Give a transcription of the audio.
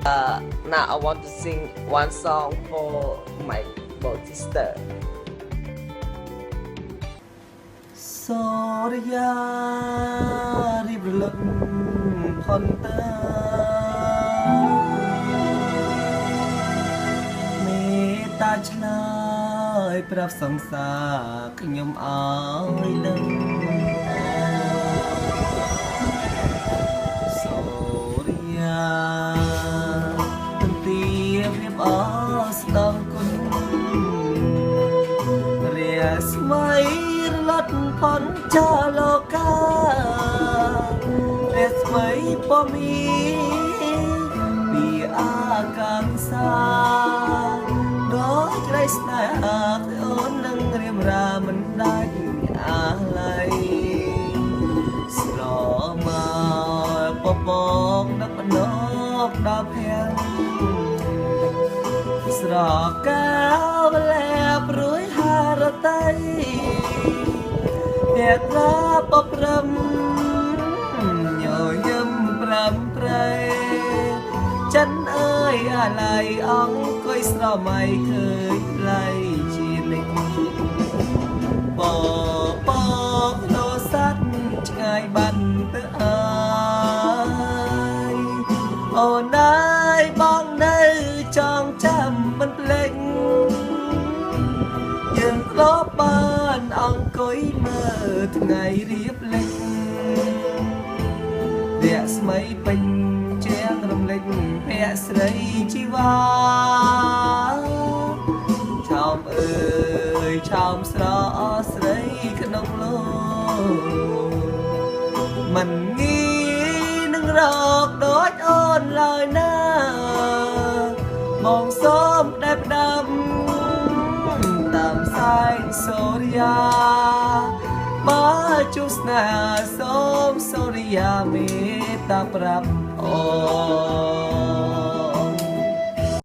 Now I want to sing one song for my both sister. Sorry, river Hunter. តាឆ្លើយប្រាប់សង្សារខ្ញុំឲ្យដឹងសូរិយាទន្ទាព្រៀបអស្ដងគុណរាស្មីរលត់ផុនចាលោការាស្មីពមីពីអាកាំសាក្តីស្នេហាអូននឹងរៀមរាមិនដាច់អាឡ័យស្រមកពពកដឹកណកដល់ភាំងស្រកាវលែព្រួយហារតីអ្នកណាបប្រឹមញញឹមប្រាំប្រៃចិនអើយអាឡ័យអង្គុយស្រមៃឃើញឡៃជានិចបបលោស័តឆ្ងាយបាត់ទៅអើយអូនអើយបងនៅចងចាំមិនភ្លេចយើងធ្លាប់បានអង្គុយមើលថ្ងៃរៀបលេចរស្មីពេញរំលេចភ័ក្រស្រីជីវ៉ាឆោមអើយឆោមស្រស់ស្រីក្នុងលោកមិនងាយនឹងរកដូចអូនឡើយណាបងសូមដែលផ្ដាំតាមសែងសូរិយាបើជួបស្នេហ៍សូមសូរិយាមេត្តាប្រាប់អូ